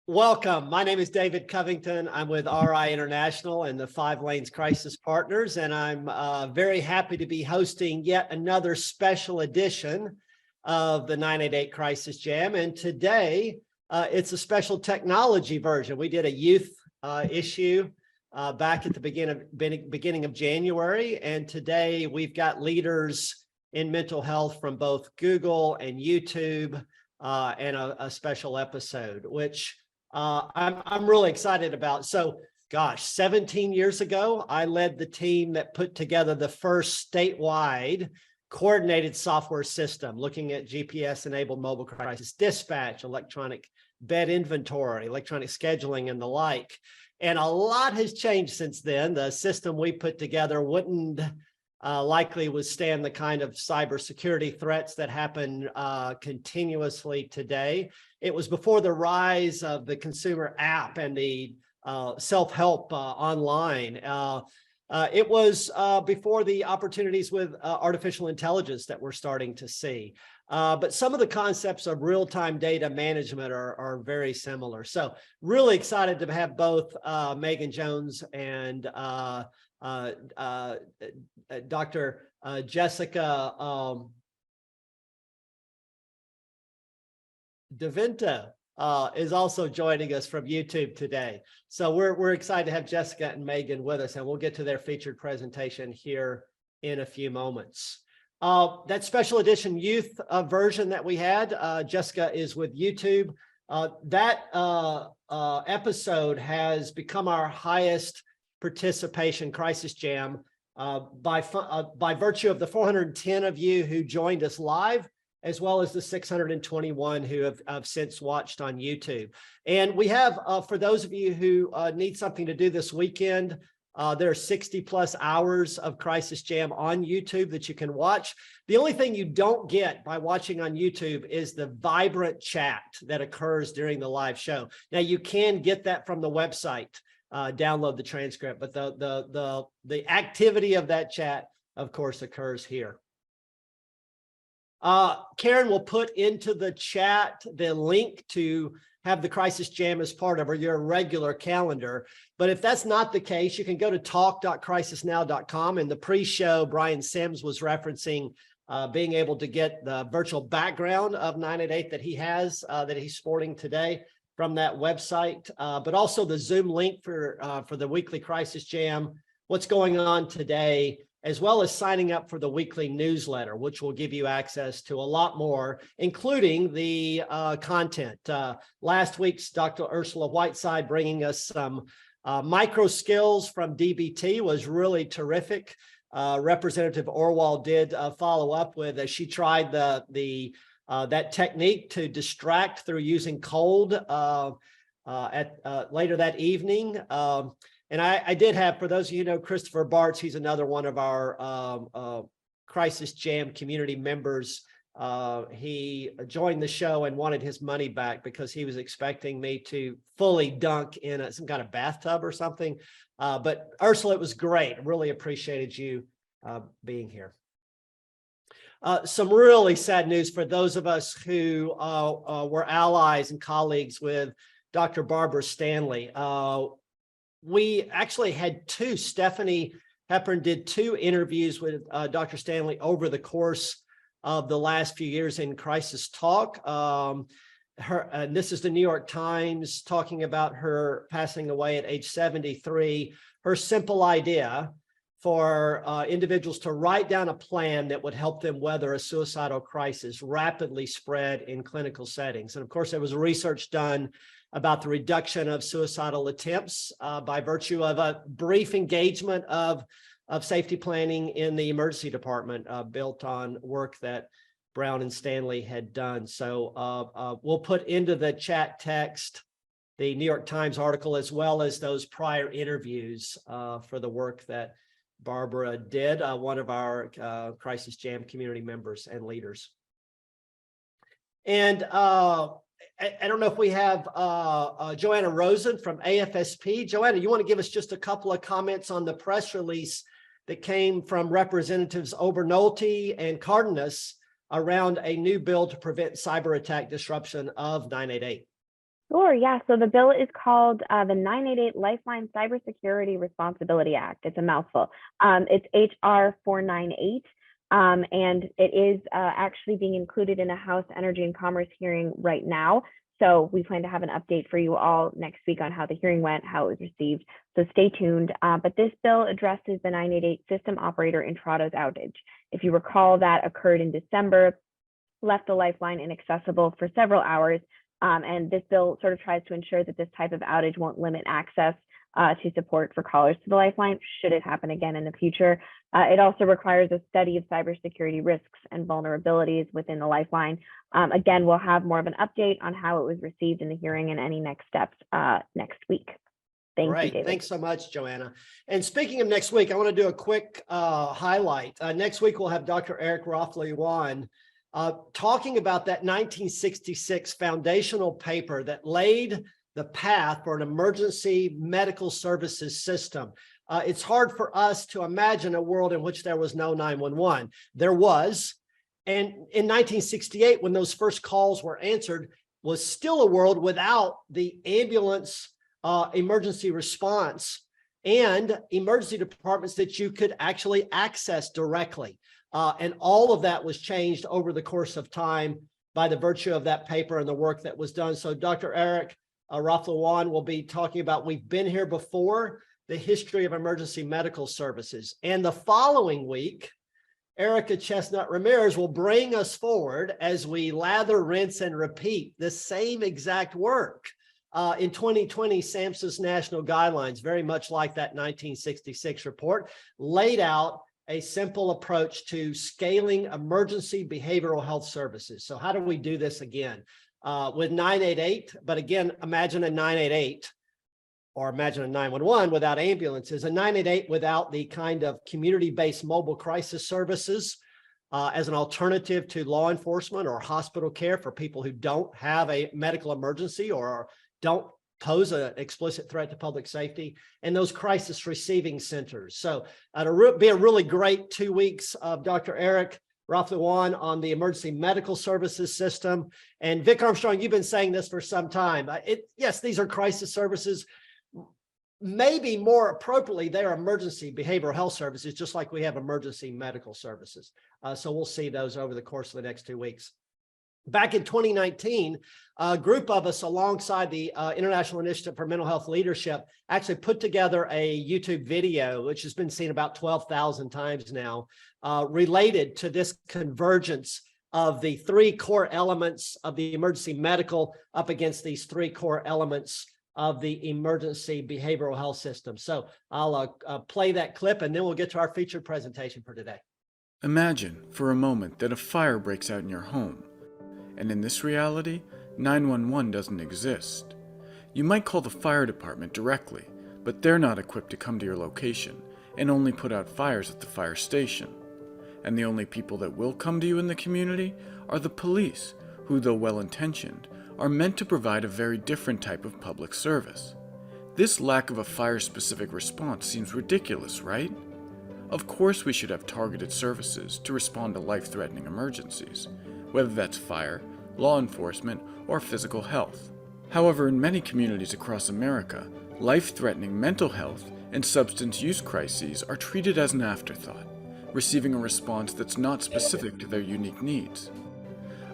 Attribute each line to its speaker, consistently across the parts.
Speaker 1: Welcome. My name is David Covington. I'm with RI International and the 5 Lanes Crisis Partners, and I'm very happy to be hosting yet another special edition of the 988 Crisis Jam. And today, it's a special technology version. We did a youth issue back at the beginning of January, and today we've got leaders in mental health from both Google and YouTube, and a special episode, which I'm really excited about. So, gosh, 17 years ago, I led the team that put together the first statewide coordinated software system, looking at GPS-enabled mobile crisis dispatch, electronic bed inventory, electronic scheduling, and the like. And a lot has changed since then. The system we put together wouldn't likely withstand the kind of cybersecurity threats that happen continuously today. It was before the rise of the consumer app and the self-help online. It was before the opportunities with artificial intelligence that we're starting to see. But some of the concepts of real-time data management are very similar. So really excited to have both Megan Jones and Dr. Jessica DiVento is also joining us from YouTube today. So we're excited to have Jessica and Megan with us, and we'll get to their featured presentation here in a few moments. That special edition youth version that we had, Jessica is with YouTube. That episode has become our highest participation Crisis Jam by virtue of the 410 of you who joined us live, as well as the 621 who have since watched on YouTube. And we have, for those of you who need something to do this weekend, there are 60 plus hours of Crisis Jam on YouTube that you can watch. The only thing you don't get by watching on YouTube is the vibrant chat that occurs during the live show. Now, you can get that from the website, download the transcript, but the activity of that chat, of course, occurs here. Karen will put into the chat the link to have the Crisis Jam as part of your regular calendar. But if that's not the case, you can go to talk.crisisnow.com. And the pre-show, Brian Sims was referencing being able to get the virtual background of 988 that he has, that he's sporting today from that website, but also the Zoom link for the weekly Crisis Jam, what's going on today, as well as signing up for the weekly newsletter, which will give you access to a lot more, including the content. Last week's Dr. Ursula Whiteside bringing us some micro skills from DBT was really terrific. Representative Orwell did follow up with, as she tried that technique to distract through using cold later that evening. And I did have, for those of you who know Christopher Bartz, he's another one of our Crisis Jam community members. He joined the show and wanted his money back because he was expecting me to fully dunk in some kind of bathtub or something. But Ursula, it was great. Really appreciated you being here. Some really sad news for those of us who were allies and colleagues with Dr. Barbara Stanley. We actually had two. Stephanie Hepburn did 2 interviews with Dr. Stanley over the course of the last few years in CrisisTalk. And this is the New York Times talking about her passing away at age 73. Her simple idea for individuals to write down a plan that would help them weather a suicidal crisis rapidly spread in clinical settings. And of course, there was research done about the reduction of suicidal attempts by virtue of a brief engagement of safety planning in the emergency department, built on work that Brown and Stanley had done. So we'll put into the chat text the New York Times article, as well as those prior interviews for the work that Barbara did, one of our Crisis Jam community members and leaders. And I don't know if we have Joanna Rosen from AFSP. Joanna, you want to give us just a couple of comments on the press release that came from Representatives Obernolte and Cárdenas around a new bill to prevent cyber attack disruption of 988?
Speaker 2: Sure, yeah. So the bill is called the 988 Lifeline Cybersecurity Responsibility Act. It's a mouthful. It's HR 498, and it is actually being included in a House Energy and Commerce hearing right now. So we plan to have an update for you all next week on how the hearing went, how it was received. So stay tuned. But this bill addresses the 988 system operator in Toronto's outage. If you recall, that occurred in December, left the lifeline inaccessible for several hours. And this bill sort of tries to ensure that this type of outage won't limit access to support for callers to the lifeline, should it happen again in the future. It also requires a study of cybersecurity risks and vulnerabilities within the lifeline. Again, we'll have more of an update on how it was received in the hearing and any next steps next week. Thank you, David.
Speaker 1: Thanks so much, Joanna. And speaking of next week, I want to do a quick highlight. Next week, we'll have Dr. Eric Rafla-Yuan talking about that 1966 foundational paper that laid the path for an emergency medical services system. It's hard for us to imagine a world in which there was no 911. There was, and in 1968, when those first calls were answered, was still a world without the ambulance emergency response and emergency departments that you could actually access directly. And all of that was changed over the course of time by the virtue of that paper and the work that was done. So Dr. Eric Rafla-Yuan will be talking about, we've been here before, the history of emergency medical services. And the following week, Erica Chestnut-Ramirez will bring us forward as we lather, rinse, and repeat the same exact work. In 2020, SAMHSA's national guidelines, very much like that 1966 report, laid out a simple approach to scaling emergency behavioral health services. So how do we do this again? With 988, but again, imagine a 988 or imagine a 911 without ambulances, a 988 without the kind of community-based mobile crisis services as an alternative to law enforcement or hospital care for people who don't have a medical emergency or don't pose an explicit threat to public safety, and those crisis receiving centers. So it'll be a really great 2 weeks of Dr. Eric Rafla-Yuan on the emergency medical services system. And Vic Armstrong, you've been saying this for some time. Yes, these are crisis services. Maybe more appropriately, they are emergency behavioral health services, just like we have emergency medical services. So we'll see those over the course of the next 2 weeks. Back in 2019, a group of us alongside the International Initiative for Mental Health Leadership actually put together a YouTube video, which has been seen about 12,000 times now, related to this convergence of the three core elements of the emergency medical up against these three core elements of the emergency behavioral health system. So I'll play that clip and then we'll get to our featured presentation for today.
Speaker 3: Imagine for a moment that a fire breaks out in your home. And in this reality, 911 doesn't exist. You might call the fire department directly, but they're not equipped to come to your location and only put out fires at the fire station. And the only people that will come to you in the community are the police, who, though well-intentioned, are meant to provide a very different type of public service. This lack of a fire-specific response seems ridiculous, right? Of course we should have targeted services to respond to life-threatening emergencies, whether that's fire, law enforcement, or physical health. However, in many communities across America, life-threatening mental health and substance use crises are treated as an afterthought, receiving a response that's not specific to their unique needs.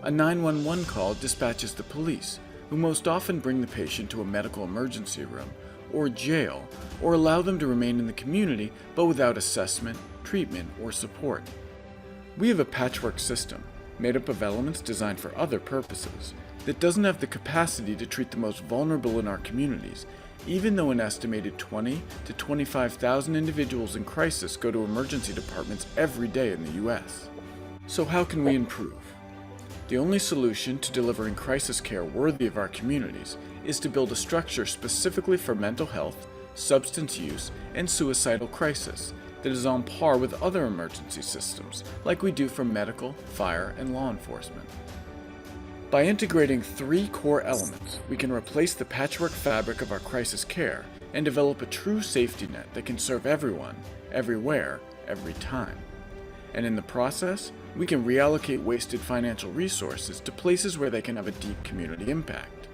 Speaker 3: A 911 call dispatches the police, who most often bring the patient to a medical emergency room or jail, or allow them to remain in the community but without assessment, treatment, or support. We have a patchwork system, made up of elements designed for other purposes, that doesn't have the capacity to treat the most vulnerable in our communities, even though an estimated 20 to 25,000 individuals in crisis go to emergency departments every day in the US. So how can we improve? The only solution to delivering crisis care worthy of our communities is to build a structure specifically for mental health, substance use, and suicidal crisis that is on par with other emergency systems, like we do for medical, fire, and law enforcement. By integrating three core elements, we can replace the patchwork fabric of our crisis care and develop a true safety net that can serve everyone, everywhere, every time. And in the process, we can reallocate wasted financial resources to places where they can have a deep community impact.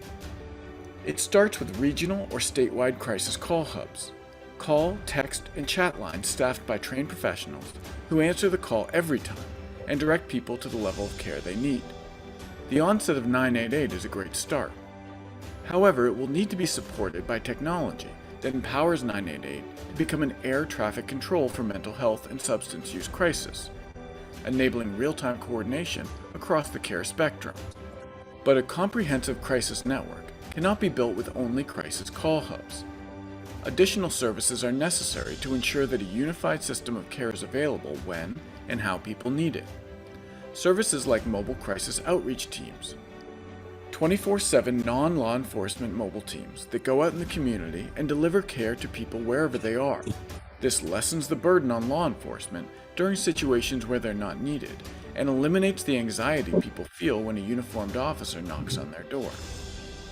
Speaker 3: It starts with regional or statewide crisis call hubs. Call, text, and chat lines staffed by trained professionals who answer the call every time and direct people to the level of care they need. The onset of 988 is a great start. However, it will need to be supported by technology that empowers 988 to become an air traffic control for mental health and substance use crisis, enabling real-time coordination across the care spectrum. But a comprehensive crisis network cannot be built with only crisis call hubs. Additional services are necessary to ensure that a unified system of care is available when and how people need it. Services like mobile crisis outreach teams, 24/7 non-law enforcement mobile teams that go out in the community and deliver care to people wherever they are. This lessens the burden on law enforcement during situations where they're not needed and eliminates the anxiety people feel when a uniformed officer knocks on their door.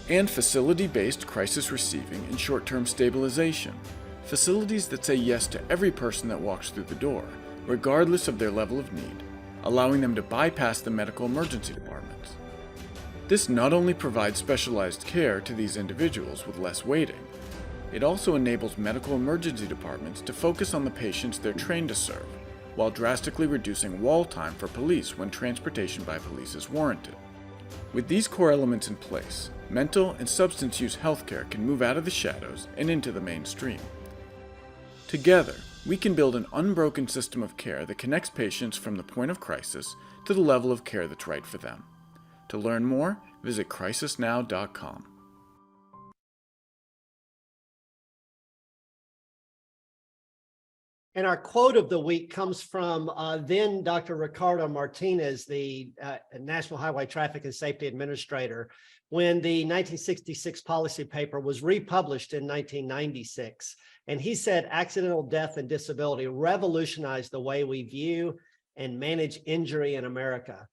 Speaker 3: And facility-based crisis receiving and short-term stabilization, facilities that say yes to every person that walks through the door, regardless of their level of need, allowing them to bypass the medical emergency departments. This not only provides specialized care to these individuals with less waiting, it also enables medical emergency departments to focus on the patients they're trained to serve, while drastically reducing wall time for police when transportation by police is warranted. With these core elements in place, mental and substance use healthcare can move out of the shadows and into the mainstream. Together, we can build an unbroken system of care that connects patients from the point of crisis to the level of care that's right for them. To learn more, visit crisisnow.com.
Speaker 1: And our quote of the week comes from then Dr. Ricardo Martinez, the National Highway Traffic and Safety Administrator, when the 1966 policy paper was republished in 1996. And he said, accidental death and disability revolutionized the way we view and manage injury in America.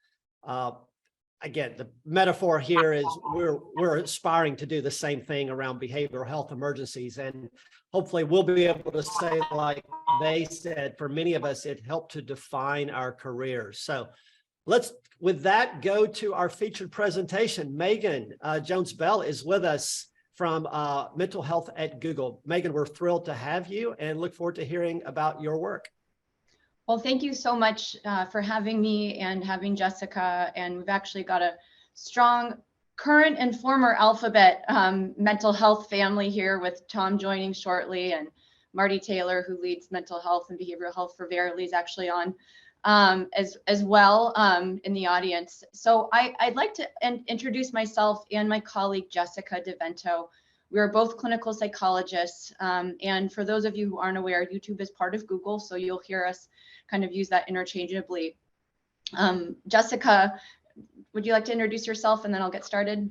Speaker 1: Again, the metaphor here is we're aspiring to do the same thing around behavioral health emergencies. And hopefully we'll be able to say, like they said, for many of us, it helped to define our careers. So let's, with that, go to our featured presentation. Megan Jones-Bell is with us from Mental Health at Google. Megan, we're thrilled to have you and look forward to hearing about your work.
Speaker 4: Well, thank you so much for having me and having Jessica. And we've actually got a strong current and former Alphabet mental health family here, with Tom joining shortly, and Marty Taylor, who leads mental health and behavioral health for Verily, is actually on as well in the audience. So I'd like to introduce myself and my colleague, Jessica DiVento. We are both clinical psychologists. And for those of you who aren't aware, YouTube is part of Google, so you'll hear us kind of use that interchangeably. Jessica, would you like to introduce yourself and then I'll get started?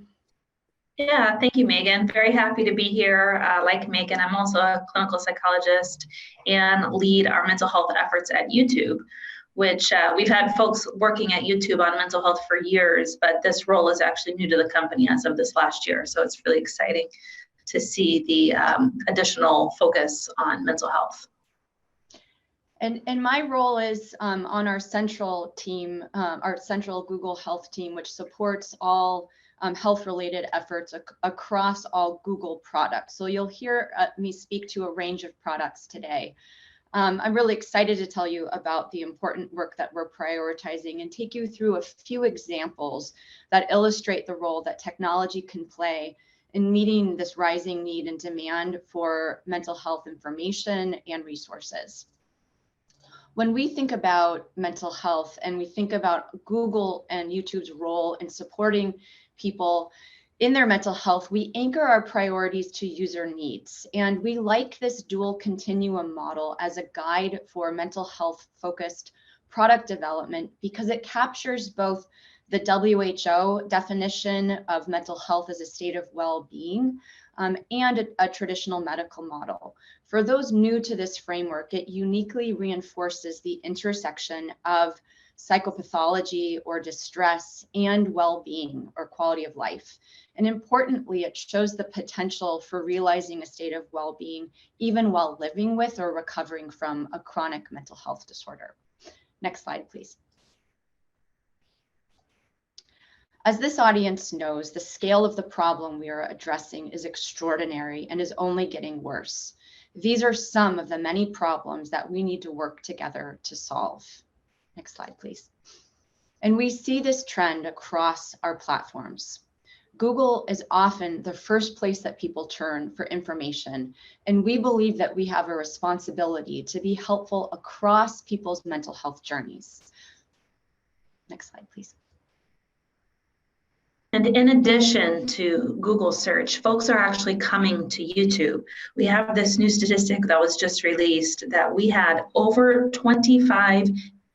Speaker 5: Yeah, thank you, Megan. Very happy to be here. Like Megan, I'm also a clinical psychologist and lead our mental health efforts at YouTube, which we've had folks working at YouTube on mental health for years, but this role is actually new to the company as of this last year. So it's really exciting to see the additional focus on mental health.
Speaker 4: And my role is on our central team, our central Google Health team, which supports all health-related efforts across all Google products. So you'll hear me speak to a range of products today. I'm really excited to tell you about the important work that we're prioritizing and take you through a few examples that illustrate the role that technology can play in meeting this rising need and demand for mental health information and resources. When we think about mental health and we think about Google and YouTube's role in supporting people in their mental health, we anchor our priorities to user needs. And we like this dual continuum model as a guide for mental health focused product development because it captures both the WHO definition of mental health as a state of well-being and a traditional medical model. For those new to this framework, it uniquely reinforces the intersection of psychopathology or distress and well-being or quality of life. And importantly, it shows the potential for realizing a state of well-being even while living with or recovering from a chronic mental health disorder. Next slide, please. As this audience knows, the scale of the problem we are addressing is extraordinary and is only getting worse. These are some of the many problems that we need to work together to solve. Next slide, please. And we see this trend across our platforms. Google is often the first place that people turn for information, and we believe that we have a responsibility to be helpful across people's mental health journeys. Next slide, please.
Speaker 5: And in addition to Google search, folks are actually coming to YouTube. We have this new statistic that was just released that we had over 25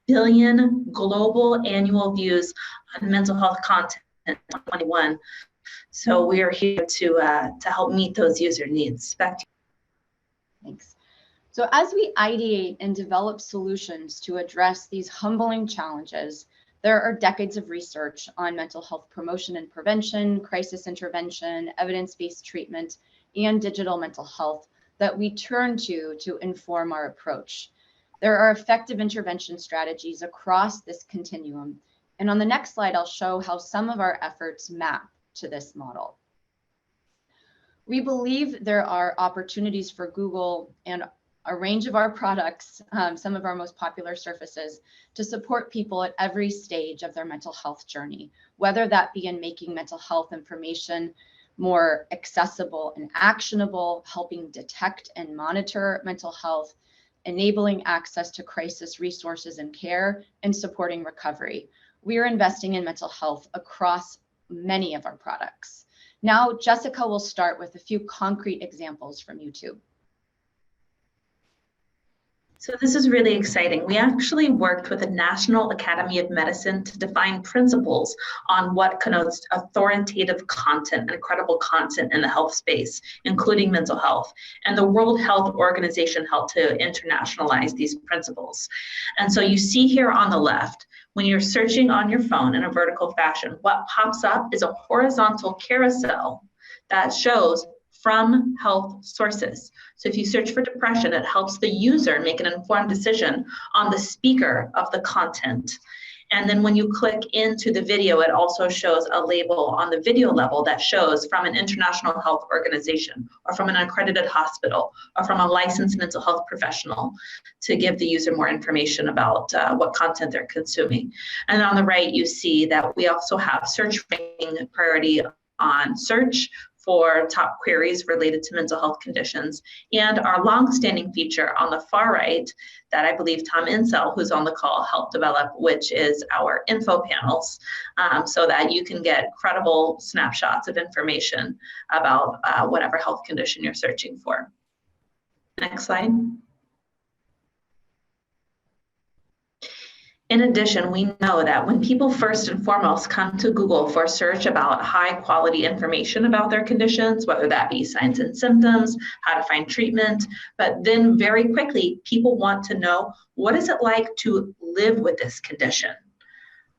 Speaker 5: billion global annual views on mental health content in 2021. So we are here to help meet those user needs. Back to you.
Speaker 4: Thanks. So as we ideate and develop solutions to address these humbling challenges, there are decades of research on mental health promotion and prevention, crisis intervention, evidence-based treatment, and digital mental health that we turn to inform our approach. There are effective intervention strategies across this continuum. And on the next slide, I'll show how some of our efforts map to this model. We believe there are opportunities for Google and a range of our products, some of our most popular surfaces, to support people at every stage of their mental health journey, whether that be in making mental health information more accessible and actionable, helping detect and monitor mental health, enabling access to crisis resources and care, and supporting recovery. We are investing in mental health across many of our products. Now, Jessica will start with a few concrete examples from YouTube.
Speaker 5: So this is really exciting. We actually worked with the National Academy of Medicine to define principles on what connotes authoritative content and credible content in the health space, including mental health. And the World Health Organization helped to internationalize these principles. And so you see here on the left, when you're searching on your phone in a vertical fashion, what pops up is a horizontal carousel that shows from health sources. So if you search for depression, it helps the user make an informed decision on the speaker of the content. And then when you click into the video, it also shows a label on the video level that shows from an international health organization or from an accredited hospital or from a licensed mental health professional to give the user more information about what content they're consuming. And on the right, you see that we also have search ranking priority on search for top queries related to mental health conditions, and our long-standing feature on the far right that I believe Tom Insel, who's on the call, helped develop, which is our info panels, so that you can get credible snapshots of information about whatever health condition you're searching for. Next slide. In addition, we know that when people first and foremost come to Google for a search about high quality information about their conditions, whether that be signs and symptoms, how to find treatment, but then very quickly, people want to know, what is it like to live with this condition?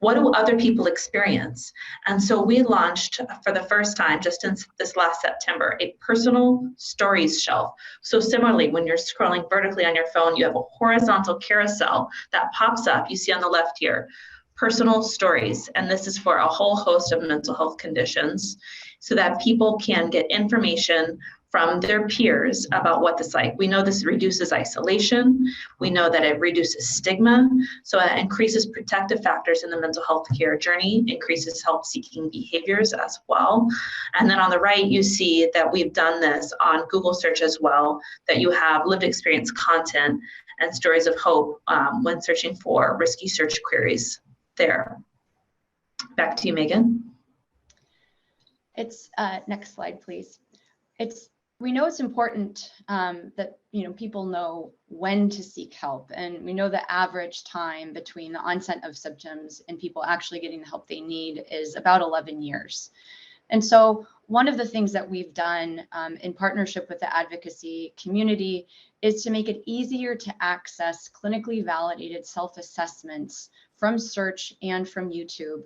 Speaker 5: What do other people experience? And so we launched for the first time, just in this last September, a personal stories shelf. So similarly, when you're scrolling vertically on your phone, you have a horizontal carousel that pops up. You see on the left here, personal stories. And this is for a whole host of mental health conditions so that people can get information from their peers about what this is like. We know this reduces isolation. We know that it reduces stigma. So it increases protective factors in the mental health care journey, increases help-seeking behaviors as well. And then on the right, you see that we've done this on Google search as well, that you have lived experience content and stories of hope when searching for risky search queries there. Back to you, Megan.
Speaker 4: It's next slide, please. We know it's important that people know when to seek help, and we know the average time between the onset of symptoms and people actually getting the help they need is about 11 years. And so one of the things that we've done in partnership with the advocacy community is to make it easier to access clinically validated self-assessments from search and from YouTube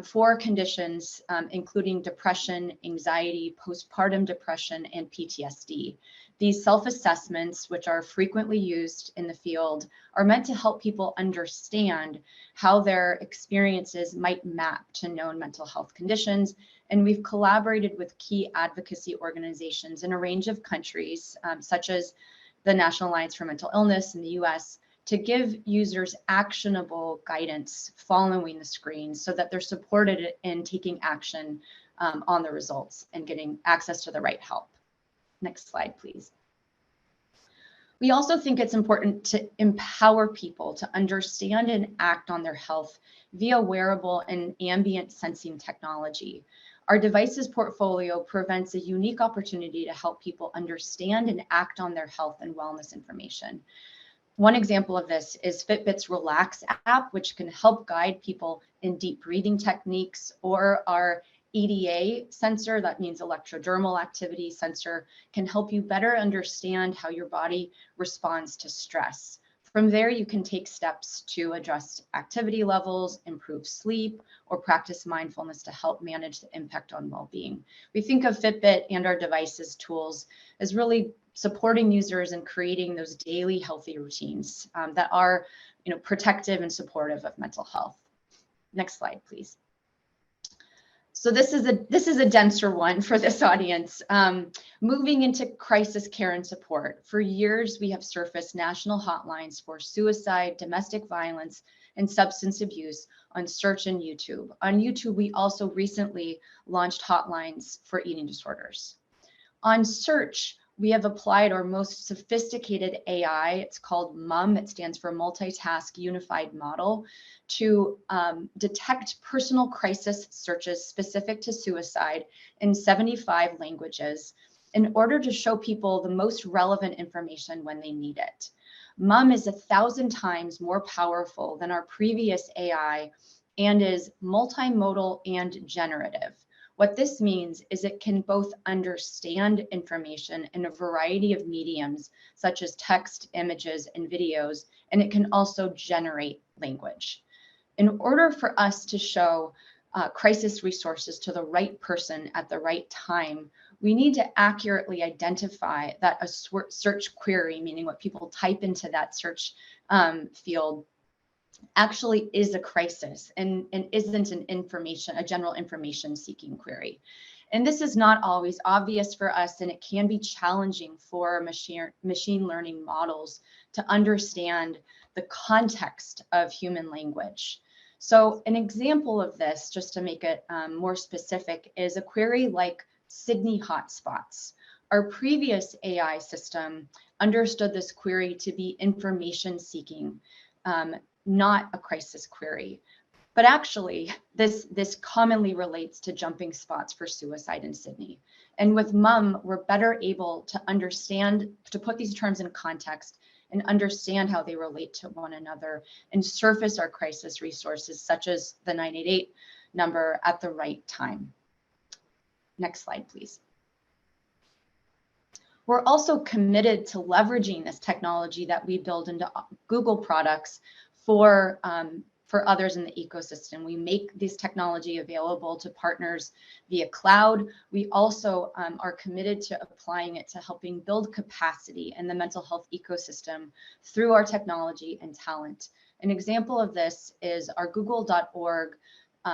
Speaker 4: for conditions including depression, anxiety, postpartum depression, and PTSD. These self-assessments, which are frequently used in the field, are meant to help people understand how their experiences might map to known mental health conditions. And we've collaborated with key advocacy organizations in a range of countries, such as the National Alliance for Mental Illness in the US, to give users actionable guidance following the screen so that they're supported in taking action on the results and getting access to the right help. Next slide, please. We also think it's important to empower people to understand and act on their health via wearable and ambient sensing technology. Our devices portfolio presents a unique opportunity to help people understand and act on their health and wellness information. One example of this is Fitbit's Relax app, which can help guide people in deep breathing techniques, or our EDA sensor, that means electrodermal activity sensor, can help you better understand how your body responds to stress. From there, you can take steps to adjust activity levels, improve sleep, or practice mindfulness to help manage the impact on well-being. We think of Fitbit and our devices tools as really supporting users and creating those daily healthy routines that are, protective and supportive of mental health. Next slide, please. So this is a denser one for this audience. Moving into crisis care and support. For years, we have surfaced national hotlines for suicide, domestic violence, and substance abuse on search and YouTube. On YouTube, we also recently launched hotlines for eating disorders. On search, we have applied our most sophisticated AI. It's called MUM. It stands for Multitask Unified Model, to detect personal crisis searches specific to suicide in 75 languages in order to show people the most relevant information when they need it. MUM is 1,000 times more powerful than our previous AI and is multimodal and generative. What this means is it can both understand information in a variety of mediums, such as text, images, and videos, and it can also generate language. In order for us to show crisis resources to the right person at the right time, we need to accurately identify that a search query, meaning what people type into that search field, actually is a crisis and isn't a general information seeking query. And this is not always obvious for us, and it can be challenging for machine learning models to understand the context of human language. So an example of this, just to make it more specific, is a query like Sydney hotspots. Our previous AI system understood this query to be information seeking, not a crisis query. But actually, this commonly relates to jumping spots for suicide in Sydney. And with MUM, we're better able to understand, to put these terms in context and understand how they relate to one another and surface our crisis resources, such as the 988 number, at the right time. Next slide, please. We're also committed to leveraging this technology that we build into Google products for others in the ecosystem. We make this technology available to partners via cloud. We also are committed to applying it to helping build capacity in the mental health ecosystem through our technology and talent. An example of this is our google.org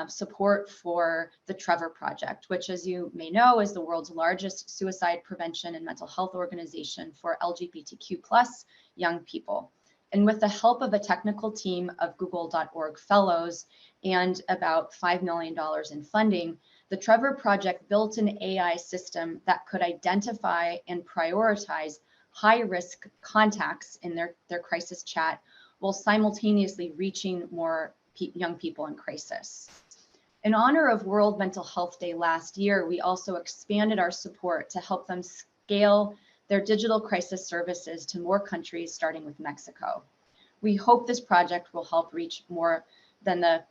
Speaker 4: support for the Trevor Project, which, as you may know, is the world's largest suicide prevention and mental health organization for LGBTQ+ young people. And with the help of a technical team of google.org fellows and about $5 million in funding, the Trevor Project built an AI system that could identify and prioritize high-risk contacts in their crisis chat while simultaneously reaching more young people in crisis. In honor of World Mental Health Day last year, we also expanded our support to help them scale their digital crisis services to more countries, starting with Mexico. We hope this project will help reach more than the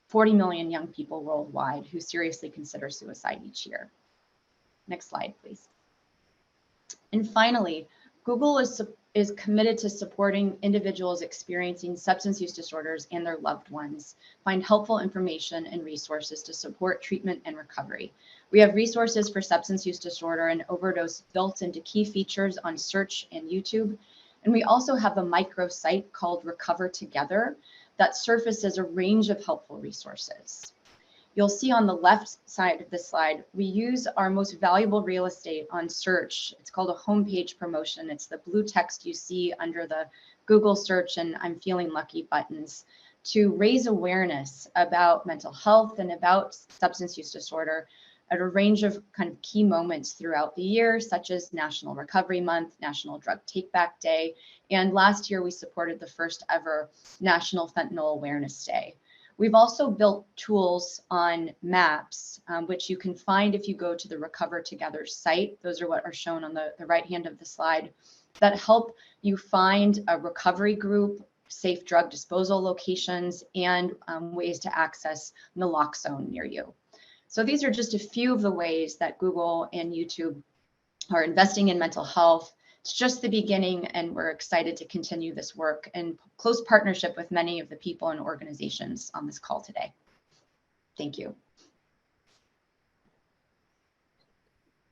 Speaker 4: 40 million young people worldwide who seriously consider suicide each year. Next slide, please. And finally, Google is committed to supporting individuals experiencing substance use disorders and their loved ones find helpful information and resources to support treatment and recovery. We have resources for substance use disorder and overdose built into key features on search and YouTube. And we also have a micro site called Recover Together that surfaces a range of helpful resources. You'll see on the left side of the slide, we use our most valuable real estate on search. It's called a homepage promotion. It's the blue text you see under the Google search and I'm feeling lucky buttons to raise awareness about mental health and about substance use disorder at a range of kind of key moments throughout the year, such as National Recovery Month, National Drug Take Back Day, and last year we supported the first ever National Fentanyl Awareness Day. We've also built tools on maps, which you can find if you go to the Recover Together site. Those are what are shown on the right hand of the slide that help you find a recovery group, safe drug disposal locations, and ways to access naloxone near you. So these are just a few of the ways that Google and YouTube are investing in mental health. It's just the beginning, and we're excited to continue this work in close partnership with many of the people and organizations on this call today. Thank you.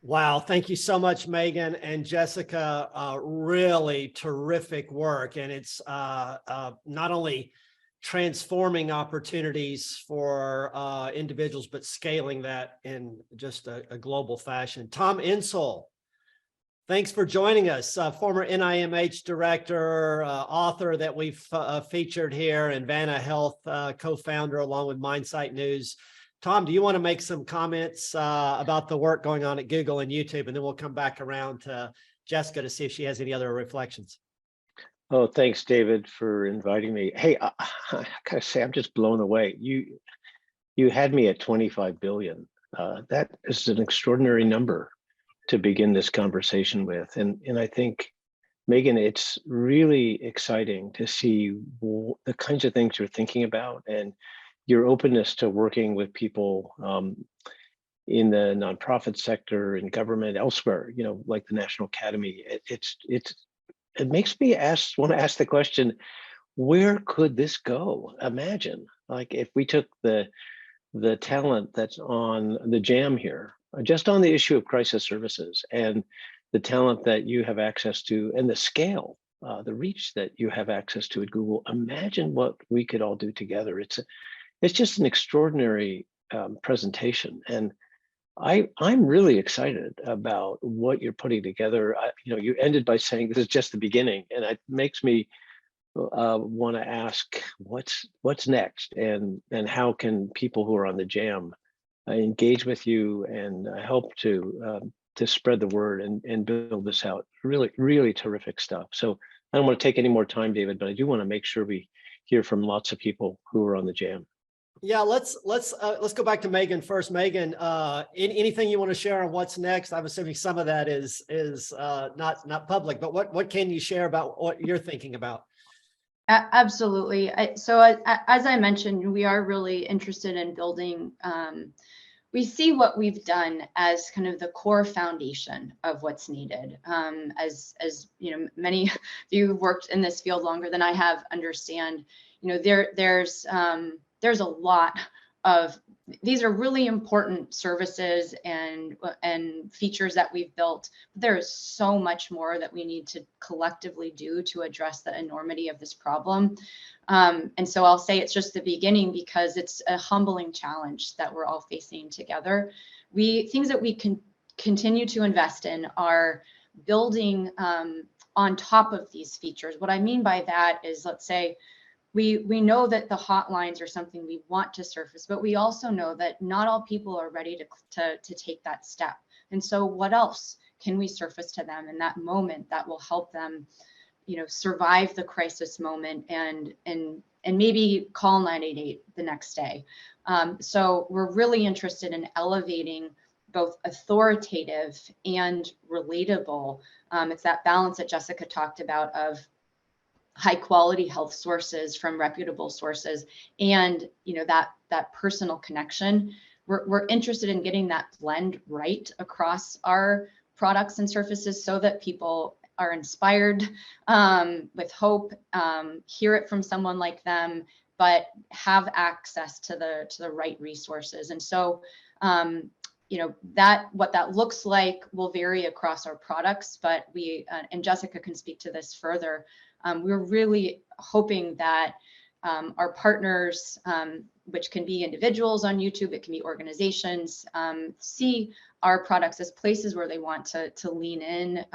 Speaker 1: Wow, thank you so much, Megan and Jessica. Really terrific work, and it's not only transforming opportunities for individuals, but scaling that in just a global fashion. Tom Insel, thanks for joining us, former NIMH director, author that we've featured here, and Vanna Health co-founder along with MindSite News. Tom, do you want to make some comments about the work going on at Google and YouTube, and then we'll come back around to Jessica to see if she has any other reflections.
Speaker 6: Oh, thanks, David, for inviting me. Hey, I gotta say, I'm just blown away. You had me at 25 billion. That is an extraordinary number to begin this conversation with. And I think, Megan, it's really exciting to see the kinds of things you're thinking about and your openness to working with people in the nonprofit sector, in government, elsewhere, you know, like the National Academy. It makes me want to ask the question, where could this go? Imagine, like, if we took the talent that's on the jam here, just on the issue of crisis services, and the talent that you have access to, and the scale, the reach that you have access to at Google. Imagine what we could all do together. It's just an extraordinary presentation, and I'm really excited about what you're putting together. You know, you ended by saying this is just the beginning, and it makes me want to ask what's next, and how can people who are on the jam engage with you and help to spread the word and build this out. Really, really terrific stuff. So I don't want to take any more time, David, but I do want to make sure we hear from lots of people who are on the jam.
Speaker 1: Yeah, let's go back to Megan first. Megan, anything you want to share on what's next? I'm assuming some of that is not public, but what can you share about what you're thinking about?
Speaker 4: Absolutely. So as I mentioned, we are really interested in building. We see what we've done as kind of the core foundation of what's needed. As you know, many of you who've worked in this field longer than I have understand. You know, there's a lot of, these are really important services and features that we've built. There is so much more that we need to collectively do to address the enormity of this problem. And so I'll say it's just the beginning, because it's a humbling challenge that we're all facing together. Things that we can continue to invest in are building on top of these features. What I mean by that is, let's say, we know that the hotlines are something we want to surface, but we also know that not all people are ready to take that step. And so what else can we surface to them in that moment that will help them, you know, survive the crisis moment and maybe call 988 the next day. So we're really interested in elevating both authoritative and relatable. It's that balance that Jessica talked about of high quality health sources from reputable sources, and you know, that personal connection. we're interested in getting that blend right across our products and services so that people are inspired with hope, hear it from someone like them, but have access to the right resources. And so, you know, what that looks like will vary across our products, but we, and Jessica can speak to this further, we're really hoping that our partners, which can be individuals on YouTube, it can be organizations, see our products as places where they want to lean in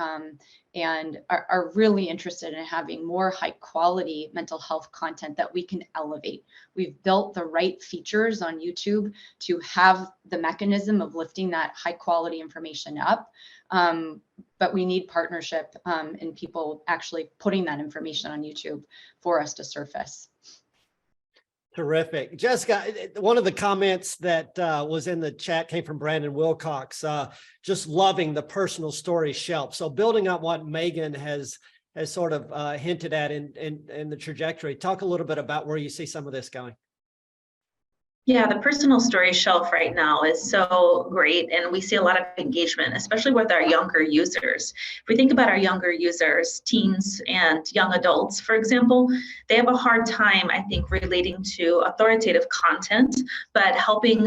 Speaker 4: and are really interested in having more high quality mental health content that we can elevate. We've built the right features on YouTube to have the mechanism of lifting that high quality information up. But we need partnership and people actually putting that information on YouTube for us to surface.
Speaker 1: Terrific. Jessica, one of the comments that was in the chat came from Brandon Wilcox, just loving the personal story shelf. So building on what Megan has sort of hinted at in the trajectory, talk a little bit about where you see some of this going.
Speaker 5: Yeah, the personal story shelf right now is so great, and we see a lot of engagement, especially with our younger users. If we think about our younger users, teens and young adults, for example, they have a hard time, I think, relating to authoritative content, but helping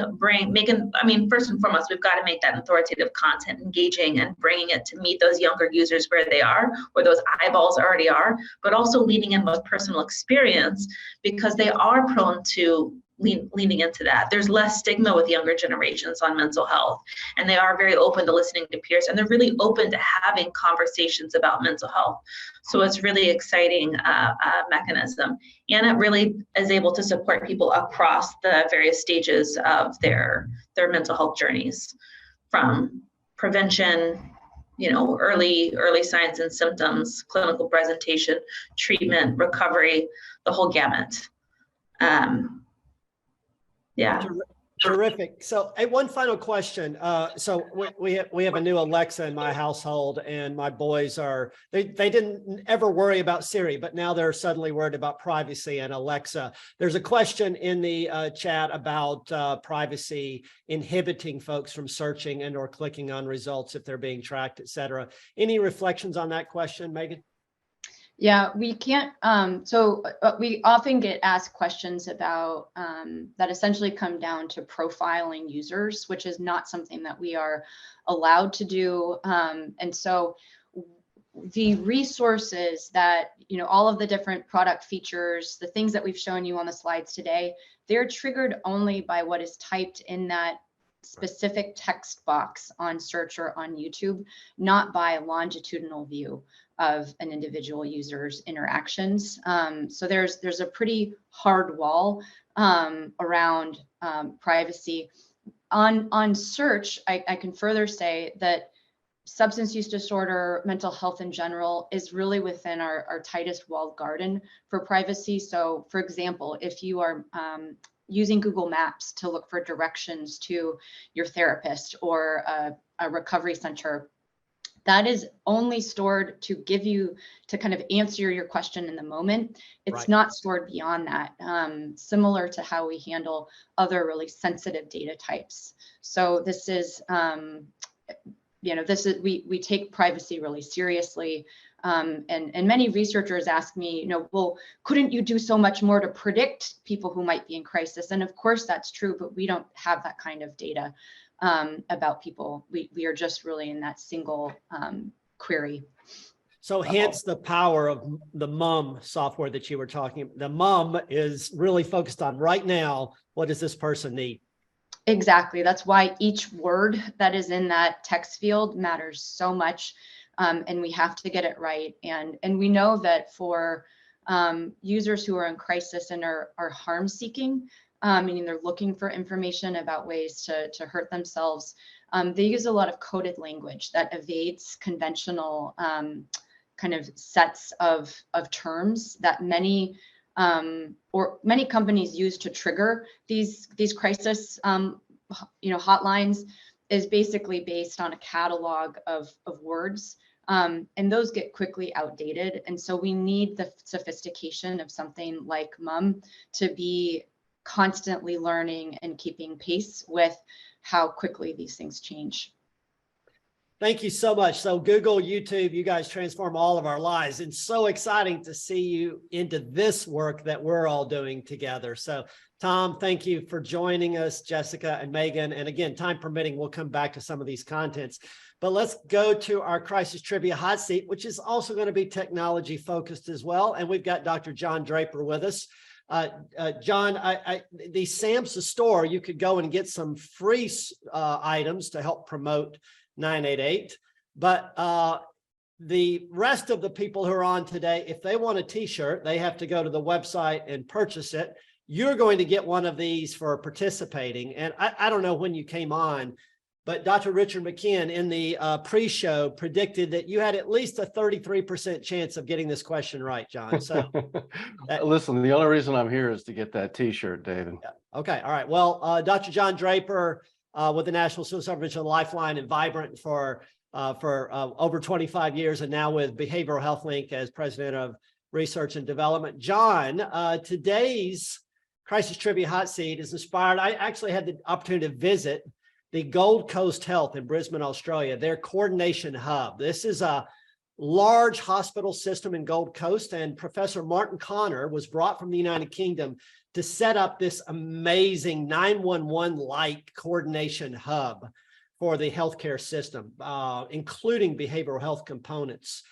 Speaker 5: first and foremost, we've got to make that authoritative content engaging and bringing it to meet those younger users where they are, where those eyeballs already are, but also leaning in with personal experience because they are prone to leaning into that. There's less stigma with younger generations on mental health, and they are very open to listening to peers, and they're really open to having conversations about mental health. So it's really exciting mechanism, and it really is able to support people across the various stages of their mental health journeys, from prevention, you know, early signs and symptoms, clinical presentation, treatment, recovery, the whole gamut. Yeah.
Speaker 1: Terrific. So, hey, one final question. So we have a new Alexa in my household, and my boys they didn't ever worry about Siri, but now they're suddenly worried about privacy and Alexa. There's a question in the chat about privacy inhibiting folks from searching and or clicking on results if they're being tracked, et cetera. Any reflections on that question, Megan?
Speaker 4: Yeah, we can't. So we often get asked questions about that essentially come down to profiling users, which is not something that we are allowed to do. And so the resources that, you know, all of the different product features, the things that we've shown you on the slides today, they're triggered only by what is typed in that specific text box on search or on YouTube, not by a longitudinal view of an individual user's interactions. So there's a pretty hard wall around privacy. On search, I can further say that substance use disorder, mental health in general, is really within our tightest walled garden for privacy. So for example, if you are using Google Maps to look for directions to your therapist or a recovery center, that is only stored to give you, to kind of answer your question in the moment. It's
Speaker 1: right.
Speaker 4: Not stored beyond that, similar to how we handle other really sensitive data types. So this is, you know, we take privacy really seriously. And many researchers ask me, you know, well, couldn't you do so much more to predict people who might be in crisis? And of course that's true, but we don't have that kind of data about people. We are just really in that single query.
Speaker 1: So hence the power of the MUM software that you were talking about. The MUM is really focused on right now, what does this person need?
Speaker 4: Exactly. That's why each word that is in that text field matters so much. And we have to get it right. And we know that for users who are in crisis and are harm seeking, meaning they're looking for information about ways to hurt themselves, they use a lot of coded language that evades conventional kind of sets of terms that many companies use to trigger these crisis hotlines, is basically based on a catalog of words. And those get quickly outdated. And so we need the sophistication of something like MUM to be constantly learning and keeping pace with how quickly these things change.
Speaker 1: Thank you so much. So Google, YouTube, you guys transform all of our lives. It's so exciting to see you into this work that we're all doing together. So Tom, thank you for joining us, Jessica and Megan. And again, time permitting, we'll come back to some of these contents. But let's go to our Crisis Trivia Hot Seat, which is also going to be technology focused as well. And we've got Dr. John Draper with us. John, the SAMHSA store, you could go and get some free items to help promote 988, but the rest of the people who are on today, if they want a t-shirt, they have to go to the website and purchase it. You're going to get one of these for participating. And I don't know when you came on, but Dr. Richard McKeon in the pre-show predicted that you had at least a 33% chance of getting this question right, John. So
Speaker 7: listen, the only reason I'm here is to get that t-shirt, David.
Speaker 1: Yeah. Okay. All right. Well, Dr. John Draper, with the National Suicide Prevention Lifeline and Vibrant for over 25 years, and now with Behavioral Health Link as president of research and development. John, today's Crisis Trivia Hot Seat is inspired. I actually had the opportunity to visit the Gold Coast Health in Brisbane, Australia, their coordination hub. This is a large hospital system in Gold Coast, and Professor Martin Connor was brought from the United Kingdom to set up this amazing 911-like coordination hub for the healthcare system, including behavioral health components.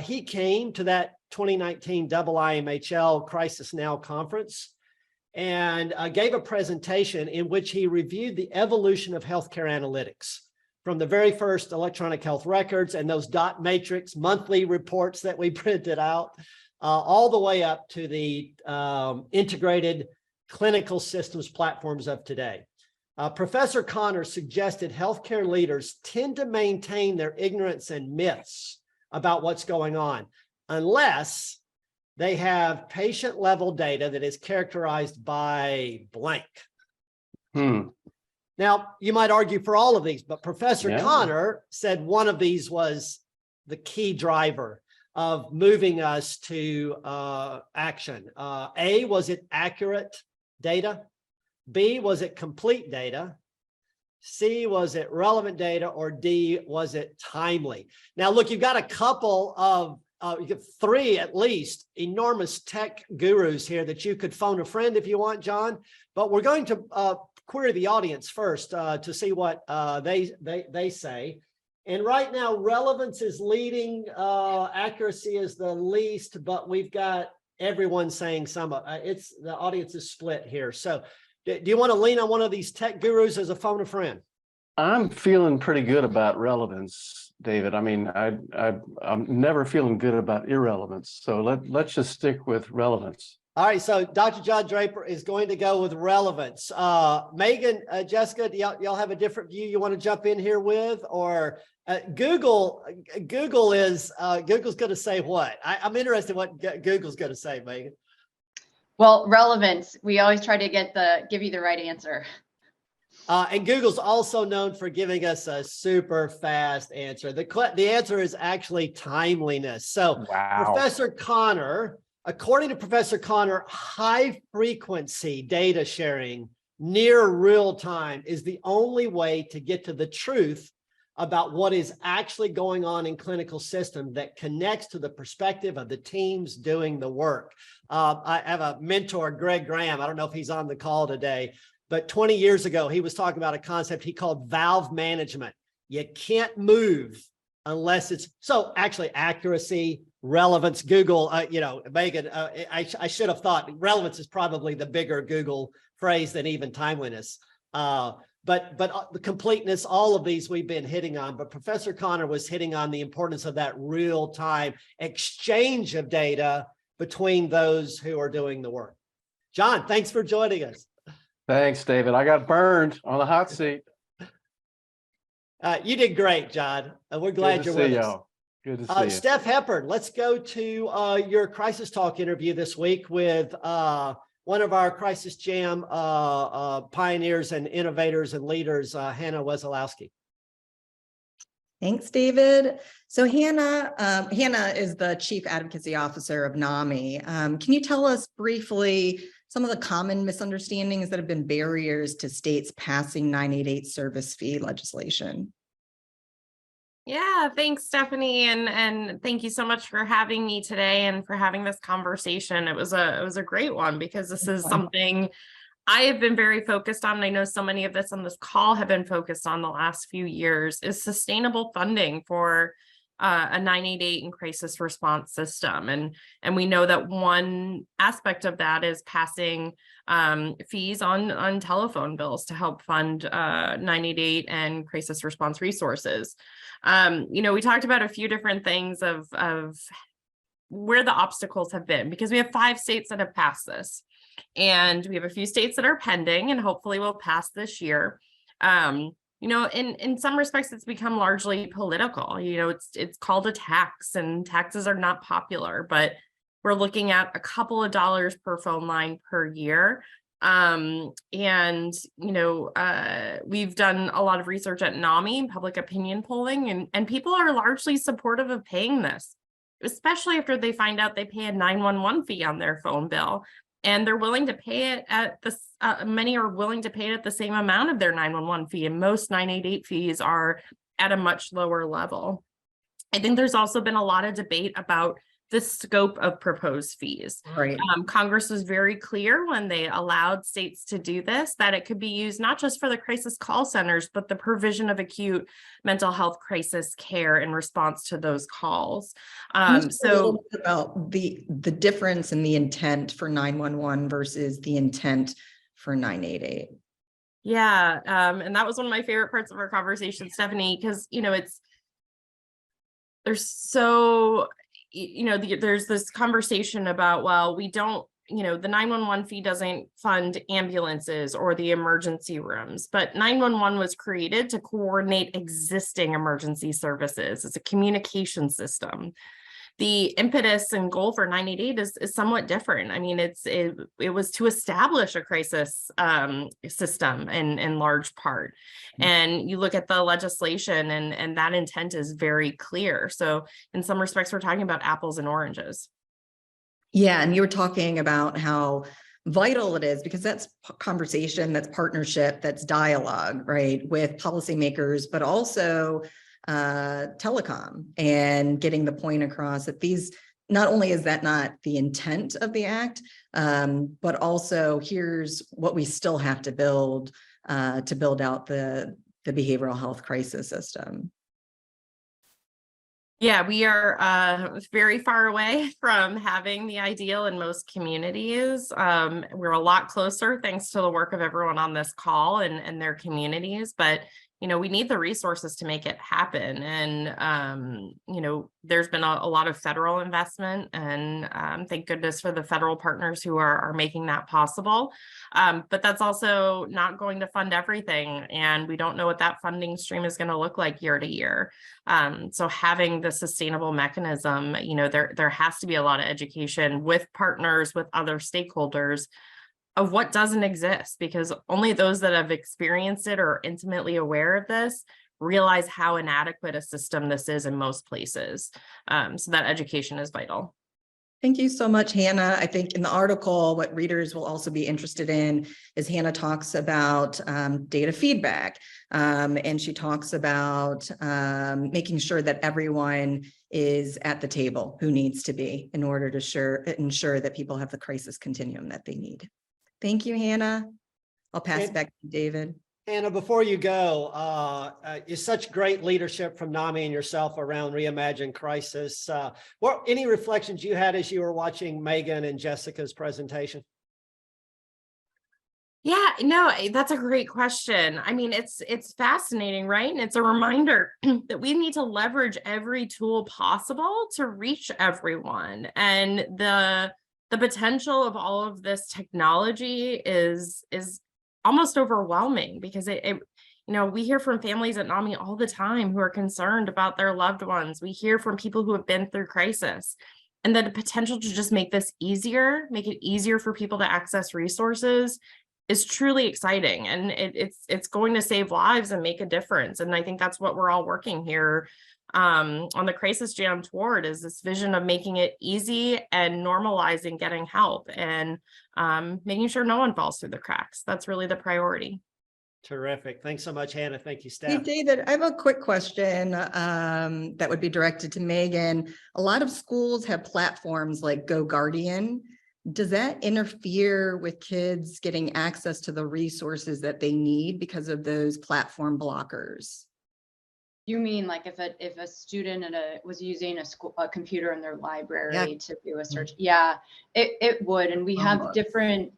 Speaker 1: He came to that 2019 IMHL Crisis Now conference and gave a presentation in which he reviewed the evolution of healthcare analytics from the very first electronic health records and those dot matrix monthly reports that we printed out, all the way up to the integrated clinical systems platforms of today. Professor Connor suggested healthcare leaders tend to maintain their ignorance and myths about what's going on, unless they have patient-level data that is characterized by blank. Now, you might argue for all of these, but Professor Connor said one of these was the key driver of moving us to action. A, was it accurate data? B, was it complete data? C, was it relevant data? Or D, was it timely? Now, look, you've got a couple of, you get three at least enormous tech gurus here that you could phone a friend if you want, John, but we're going to query the audience first to see what they say. And right now, relevance is leading, accuracy is the least, but we've got everyone saying some of it's the audience is split here. So do you want to lean on one of these tech gurus as a phone a friend?
Speaker 7: I'm feeling pretty good about relevance, David. I mean, I'm never feeling good about irrelevance. So let's just stick with relevance.
Speaker 1: All right, so Dr. John Draper is going to go with relevance. Megan, Jessica, do y'all have a different view you want to jump in here with? Or Google's going to say what? I'm interested in what Google's going to say, Megan.
Speaker 4: Well, relevance, we always try to give you the right answer.
Speaker 1: And Google's also known for giving us a super fast answer. The answer is actually timeliness. So Professor Connor, according to Professor Connor, high frequency data sharing near real time is the only way to get to the truth about what is actually going on in clinical system that connects to the perspective of the teams doing the work. I have a mentor, Greg Graham. I don't know if he's on the call today, but 20 years ago, he was talking about a concept he called valve management. You can't move unless it's, so actually accuracy, relevance, Google, Megan, I should have thought relevance is probably the bigger Google phrase than even timeliness. But the completeness, all of these we've been hitting on, but Professor Connor was hitting on the importance of that real-time exchange of data between those who are doing the work. John, thanks for joining us.
Speaker 7: Thanks, David. I got burned on the hot seat.
Speaker 1: You did great, John. We're glad you're with us.
Speaker 7: Good to see you.
Speaker 1: Steph Hepburn, let's go to your Crisis Talk interview this week with one of our Crisis Jam pioneers and innovators and leaders, Hannah Wesolowski.
Speaker 8: Thanks, David. So Hannah is the Chief Advocacy Officer of NAMI. Can you tell us briefly some of the common misunderstandings that have been barriers to states passing 988 service fee legislation?
Speaker 9: Yeah, thanks, Stephanie, and thank you so much for having me today and for having this conversation. It was a great one because this is something I have been very focused on. And I know so many of this on this call have been focused on the last few years, is sustainable funding for a 988 and crisis response system. And we know that one aspect of that is passing fees on telephone bills to help fund 988 and crisis response resources. We talked about a few different things of where the obstacles have been, because we have 5 states that have passed this, and we have a few states that are pending and hopefully will pass this year. In some respects, it's become largely political. It's called a tax, and taxes are not popular, but we're looking at a couple of dollars per phone line per year. We've done a lot of research at NAMI, public opinion polling, and people are largely supportive of paying this, especially after they find out they pay a 911 fee on their phone bill. And they're willing to pay it at many are willing to pay it at the same amount of their 911 fee. And most 988 fees are at a much lower level. I think there's also been a lot of debate about the scope of proposed fees.
Speaker 8: Right.
Speaker 9: Congress was very clear when they allowed states to do this, that it could be used not just for the crisis call centers, but the provision of acute mental health crisis care in response to those calls.
Speaker 8: So about the difference in the intent for 911 versus the intent for 988.
Speaker 9: Yeah, and that was one of my favorite parts of our conversation, Stephanie, because there's this conversation about, well, we don't, the 911 fee doesn't fund ambulances or the emergency rooms, but 911 was created to coordinate existing emergency services. It's a communication system. The impetus and goal for 988 is somewhat different. I mean, it was to establish a crisis system in large part. And you look at the legislation, and that intent is very clear. So in some respects, we're talking about apples and oranges.
Speaker 8: Yeah, and you were talking about how vital it is, because that's conversation, that's partnership, that's dialogue, right, with policymakers, but also telecom, and getting the point across that these, not only is that not the intent of the act, but also here's what we still have to build out the behavioral health crisis system.
Speaker 9: Yeah, we are very far away from having the ideal in most communities. We're a lot closer thanks to the work of everyone on this call and their communities, but we need the resources to make it happen. And, there's been a lot of federal investment, and thank goodness for the federal partners who are making that possible. But that's also not going to fund everything. And we don't know what that funding stream is going to look like year to year. So having the sustainable mechanism, there has to be a lot of education with partners, with other stakeholders, of what doesn't exist, because only those that have experienced it or are intimately aware of this realize how inadequate a system this is in most places. So that education is vital.
Speaker 8: Thank you so much, Hannah. I think in the article, what readers will also be interested in is Hannah talks about data feedback, and she talks about making sure that everyone is at the table who needs to be in order to ensure that people have the crisis continuum that they need. Thank you, Hannah. I'll pass it back to David.
Speaker 1: Hannah, before you go, it's such great leadership from NAMI and yourself around Reimagine Crisis. What any reflections you had as you were watching Megan and Jessica's presentation?
Speaker 9: Yeah, no, that's a great question. I mean, it's fascinating, right? And it's a reminder that we need to leverage every tool possible to reach everyone. And the potential of all of this technology is almost overwhelming, because we hear from families at NAMI all the time who are concerned about their loved ones. We hear from people who have been through crisis, and the potential to just make this easier, make it easier for people to access resources is truly exciting. And it's going to save lives and make a difference. And I think that's what we're all working here on the Crisis Jam toward is this vision of making it easy and normalizing getting help and making sure no one falls through the cracks. That's really the priority.
Speaker 1: Terrific. Thanks so much, Hannah. Thank you,
Speaker 8: Hey,
Speaker 1: Steph.
Speaker 8: David, I have a quick question that would be directed to Megan. A lot of schools have platforms like GoGuardian. Does that interfere with kids getting access to the resources that they need because of those platform blockers?
Speaker 4: You mean like if a student was using a computer in their library to do a search? Yeah, it would, and we have different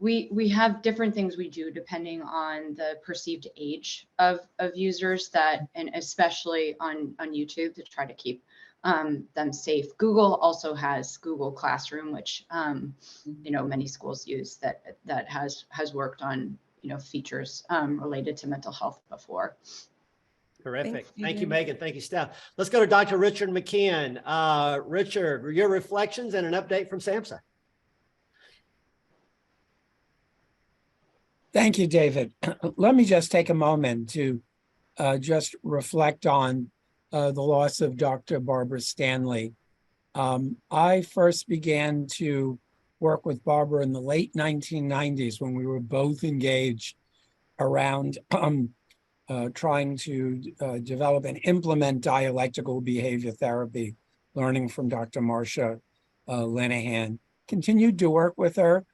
Speaker 4: we have different things we do depending on the perceived age of users and especially on YouTube to try to keep them safe. Google also has Google Classroom, which many schools use that has worked on features related to mental health before.
Speaker 1: Terrific. Thank you, Megan. Thank you, Steph. Let's go to Dr. Richard McKeon. Richard, your reflections and an update from SAMHSA.
Speaker 10: Thank you, David. Let me just take a moment to just reflect on the loss of Dr. Barbara Stanley. I first began to work with Barbara in the late 1990s when we were both engaged around trying to develop and implement dialectical behavior therapy, learning from Dr. Marcia Linehan. Continued to work with her,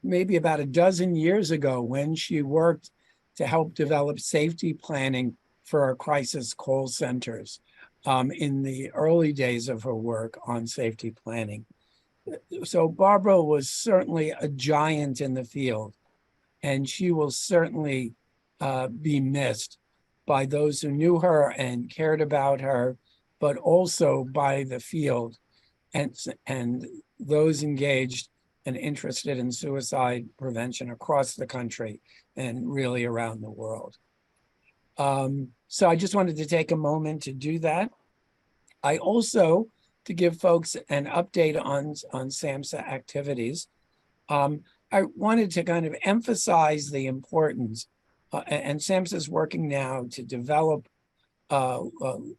Speaker 10: maybe about a dozen years ago when she worked to help develop safety planning for our crisis call centers in the early days of her work on safety planning. So Barbara was certainly a giant in the field, and she will certainly be missed by those who knew her and cared about her, but also by the field and those engaged and interested in suicide prevention across the country and really around the world. So I just wanted to take a moment to do that. I also, to give folks an update on SAMHSA activities, I wanted to kind of emphasize the importance, and SAMHSA is working now to develop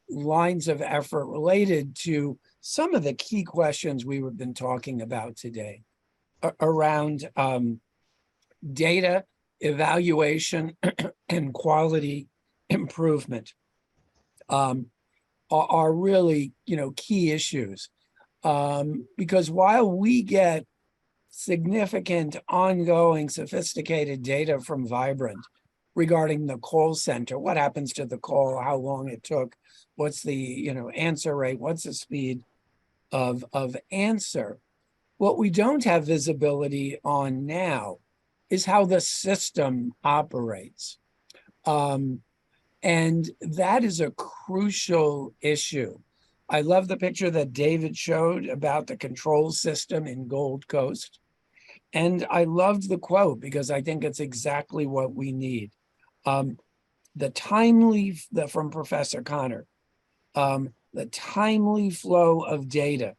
Speaker 10: lines of effort related to some of the key questions we've been talking about today around data evaluation and quality improvement are really, key issues. Because while we get significant, ongoing, sophisticated data from Vibrant regarding the call center, what happens to the call, how long it took, what's the answer rate, what's the speed of answer. What we don't have visibility on now is how the system operates. And that is a crucial issue. I love the picture that David showed about the control system in Gold Coast. And I loved the quote because I think it's exactly what we need. From Professor Connor, the timely flow of data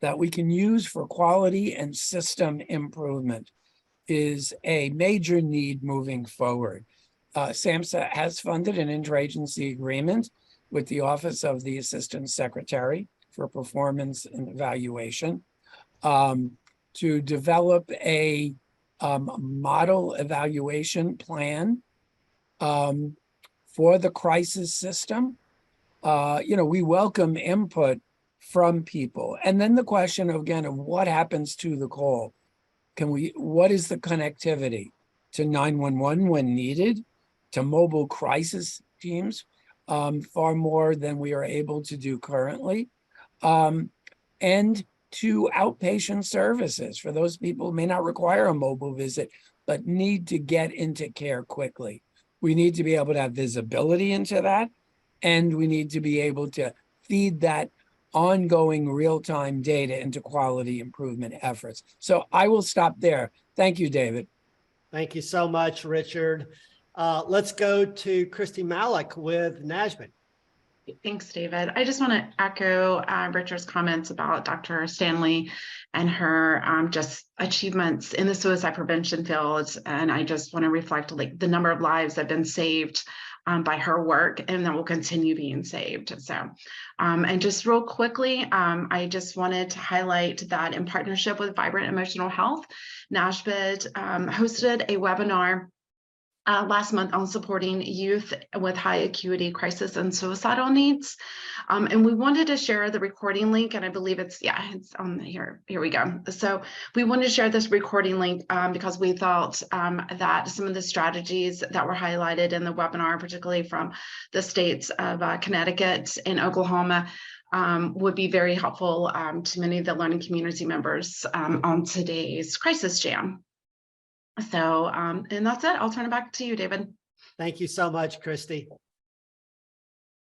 Speaker 10: that we can use for quality and system improvement is a major need moving forward. SAMHSA has funded an interagency agreement with the Office of the Assistant Secretary for Performance and Evaluation to develop a model evaluation plan for the crisis system. We welcome input from people. And then the question of what happens to the call? What is the connectivity to 911 when needed, to mobile crisis teams, far more than we are able to do currently, and to outpatient services for those people who may not require a mobile visit, but need to get into care quickly. We need to be able to have visibility into that, and we need to be able to feed that ongoing real-time data into quality improvement efforts. So I will stop there. Thank you, David.
Speaker 1: Thank you so much, Richard. Let's go to Christy Malik with NASMHPD.
Speaker 11: Thanks, David. I just want to echo Richard's comments about Dr. Stanley and her just achievements in the suicide prevention field. And I just want to reflect the number of lives that have been saved by her work, and that will continue being saved. So, and just real quickly, I just wanted to highlight that in partnership with Vibrant Emotional Health, NASMHPD hosted a webinar last month on supporting youth with high acuity crisis and suicidal needs. And we wanted to share the recording link, and I believe it's on here. Here we go. So we wanted to share this recording link because we thought that some of the strategies that were highlighted in the webinar, particularly from the states of Connecticut and Oklahoma, would be very helpful to many of the learning community members on today's Crisis Jam. So, and that's it. I'll turn it back to you, David.
Speaker 1: Thank you so much, Christy.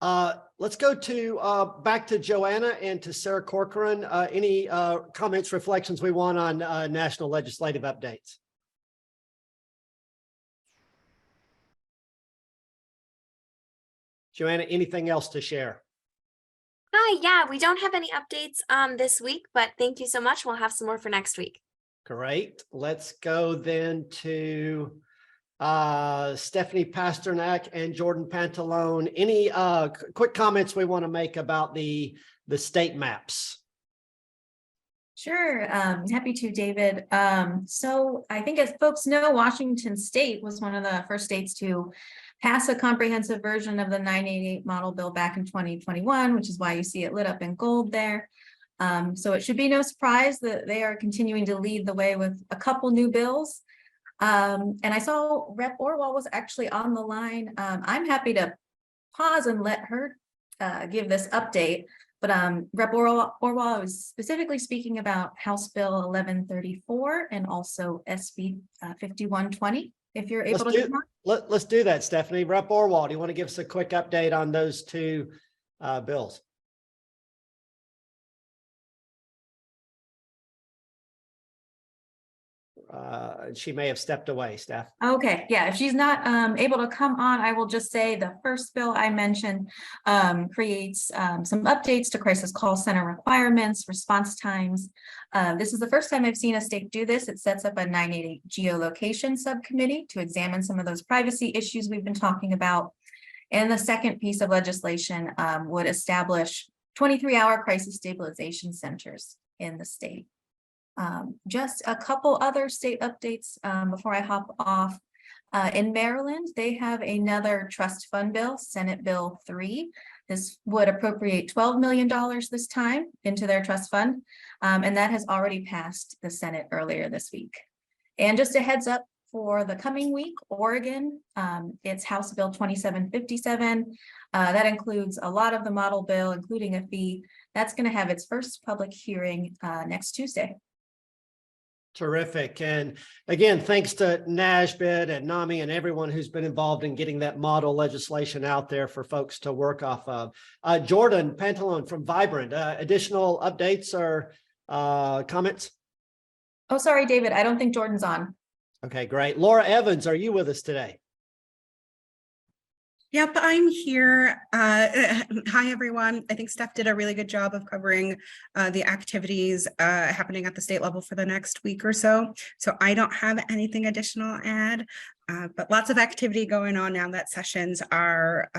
Speaker 1: Let's go to back to Joanna and to Sarah Corcoran. Any comments, reflections we want on national legislative updates? Joanna, anything else to share?
Speaker 12: Hi, yeah, we don't have any updates this week, but thank you so much. We'll have some more for next week.
Speaker 1: Great. Let's go then to Stephanie Pasternak and Jordan Pantalone. Any quick comments we want to make about the state maps?
Speaker 13: Sure, happy to, David. So I think, as folks know, Washington State was one of the first states to pass a comprehensive version of the 988 model bill back in 2021, which is why you see it lit up in gold there. So it should be no surprise that they are continuing to lead the way with a couple new bills. And I saw Rep. Orwell was actually on the line. I'm happy to pause and let her give this update. But Rep. Orwell was specifically speaking about House Bill 1134 and also SB 5120. If you're able to come on.
Speaker 1: Let's do that, Stephanie. Rep. Orwell, do you want to give us a quick update on those two bills? She may have stepped away, Steph.
Speaker 13: Okay, yeah, if she's not able to come on, I will just say the first bill I mentioned creates some updates to crisis call center requirements, response times. This is the first time I've seen a state do this. It sets up a 988 geolocation subcommittee to examine some of those privacy issues we've been talking about. And the second piece of legislation would establish 23-hour crisis stabilization centers in the state. Just a couple other state updates before I hop off. In Maryland, they have another trust fund bill, Senate Bill 3. This would appropriate $12 million this time into their trust fund, and that has already passed the Senate earlier this week. And just a heads up for the coming week, Oregon, it's House Bill 2757. That includes a lot of the model bill, including a fee. That's going to have its first public hearing next Tuesday.
Speaker 1: Terrific. And again, thanks to NASMHPD and NAMI and everyone who's been involved in getting that model legislation out there for folks to work off of. Jordan Pantalone from Vibrant, additional updates or comments?
Speaker 13: Oh, sorry, David, I don't think Jordan's on.
Speaker 1: Okay, great. Laura Evans, are you with us today?
Speaker 14: Yep, I'm here. Hi, everyone. I think Steph did a really good job of covering the activities happening at the state level for the next week or so. So I don't have anything additional to add, but lots of activity going on now that sessions are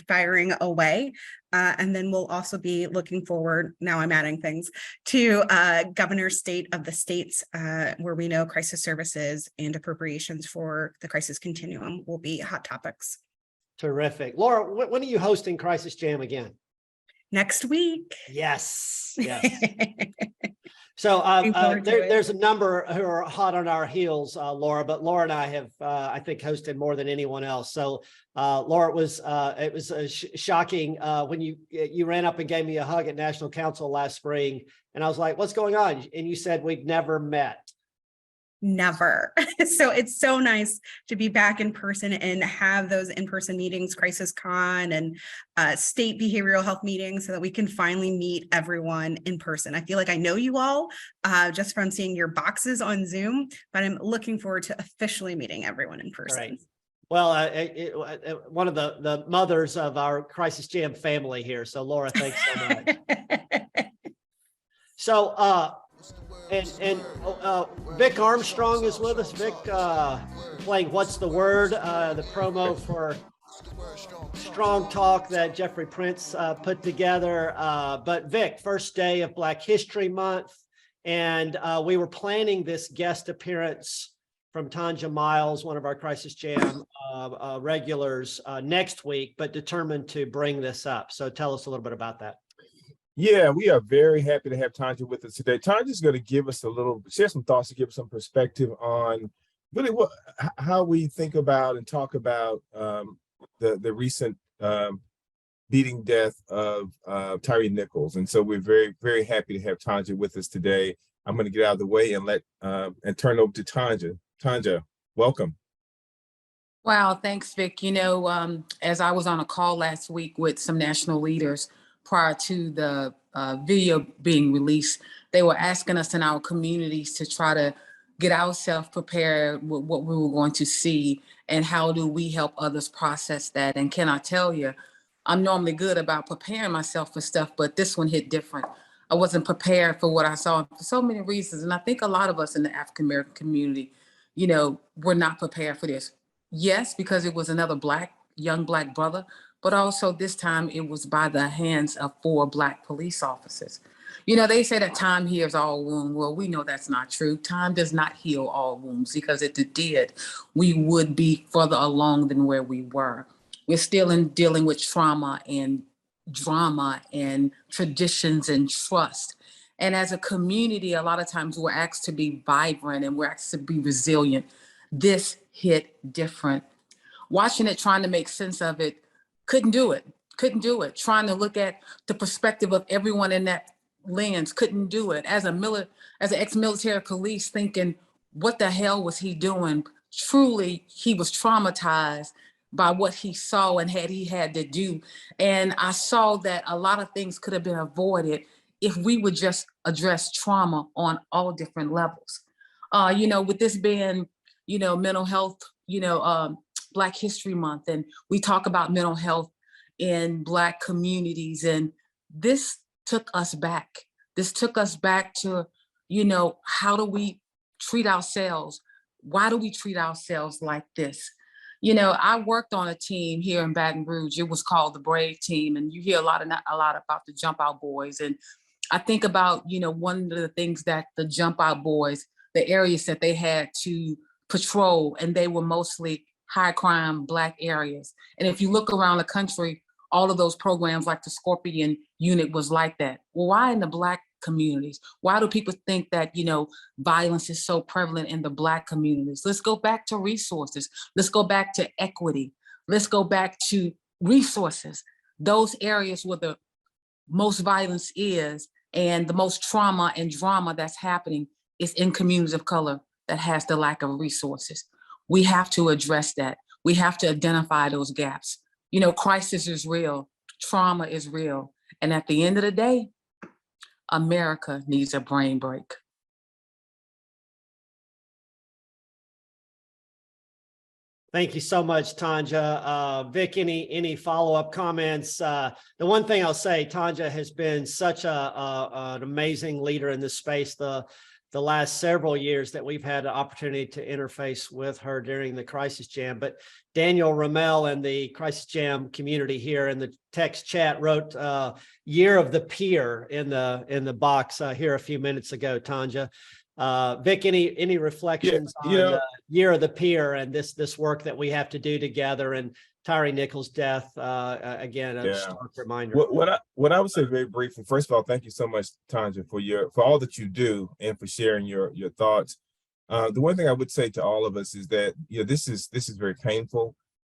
Speaker 14: firing away. And then we'll also be looking forward, now I'm adding things, to governor's state of the states where we know crisis services and appropriations for the crisis continuum will be hot topics.
Speaker 1: Terrific. Laura, when are you hosting Crisis Jam again?
Speaker 14: Next week.
Speaker 1: Yes, yes. So there's a number who are hot on our heels, Laura, but Laura and I have, I think, hosted more than anyone else. So Laura, it was shocking when you ran up and gave me a hug at National Council last spring. And I was like, what's going on? And you said, we've never met.
Speaker 14: Never. So it's so nice to be back in person and have those in-person meetings, Crisis Con and state behavioral health meetings, so that we can finally meet everyone in person. I feel like I know you all just from seeing your boxes on Zoom, but I'm looking forward to officially meeting everyone in person.
Speaker 1: Right. Well, one of the mothers of our Crisis Jam family here. So Laura, thanks so much. So, and Vic Armstrong is with us. Vic, playing What's the Word, the promo for strong talk that Jeffrey Prince put together. But Vic, first day of Black History Month, and we were planning this guest appearance from Tanja Miles, one of our Crisis Jam regulars, next week, but determined to bring this up. So tell us a little bit about that.
Speaker 15: Yeah, we are very happy to have Tanja with us today. Tanja's going to give us share some thoughts, to give us some perspective on really how we think about and talk about the recent beating death of Tyre Nichols. And so we're very, very happy to have Tanja with us today. I'm going to get out of the way and and turn over to Tanja. Tanja, welcome.
Speaker 16: Wow, thanks, Vic. You know, as I was on a call last week with some national leaders prior to the video being released, they were asking us in our communities to try to get ourselves prepared with what we were going to see and how do we help others process that. And can I tell you, I'm normally good about preparing myself for stuff, but this one hit different. I wasn't prepared for what I saw for so many reasons. And I think a lot of us in the African-American community, you know, were not prepared for this. Yes, because it was another young Black brother, but also this time it was by the hands of 4 Black police officers. You know, they say that time heals all wounds. Well, we know that's not true. Time does not heal all wounds, because if it did, we would be further along than where we were. We're still dealing with trauma and drama and traditions and trust. And as a community, a lot of times we're asked to be vibrant and we're asked to be resilient. This hit different. Watching it, trying to make sense of it, couldn't do it. Trying to look at the perspective of everyone in that lens, couldn't do it. As an ex-military police, thinking, what the hell was he doing? Truly, he was traumatized by what he saw and he had to do. And I saw that a lot of things could have been avoided if we would just address trauma on all different levels. You know, with this being, you know, mental health, you know, Black History Month, and we talk about mental health in Black communities, and this took us back. This took us back to, you know, how do we treat ourselves? Why do we treat ourselves like this? You know, I worked on a team here in Baton Rouge. It was called the Brave Team, and you hear a lot about the Jump Out Boys. And I think about, you know, one of the things that the Jump Out Boys, the areas that they had to patrol, and they were mostly high crime Black areas. And if you look around the country, all of those programs like the Scorpion Unit was like that. Well, why in the Black communities? Why do people think that, you know, violence is so prevalent in the Black communities? Let's go back to resources. Let's go back to equity. Let's go back to resources. Those areas where the most violence is and the most trauma and drama that's happening is in communities of color that has the lack of resources. We have to address that. We have to identify those gaps. You know, crisis is real, trauma is real. And at the end of the day, America needs a brain break.
Speaker 1: Thank you so much, Tanja. Vic, any follow-up comments? The one thing I'll say, Tanja has been such an amazing leader in this space the last several years that we've had an opportunity to interface with her during the Crisis Jam. But Daniel Ramel and the Crisis Jam community here in the text chat wrote Year of the Peer in the box here a few minutes ago, Tanja. Vic, any reflections on Year of the Peer and this work that we have to do together, and Tyre Nichols' death, again, a stark reminder.
Speaker 15: What I would say very briefly, first of all, thank you so much, Tanja, for all that you do and for sharing your thoughts. The one thing I would say to all of us is that, you know, this is very painful.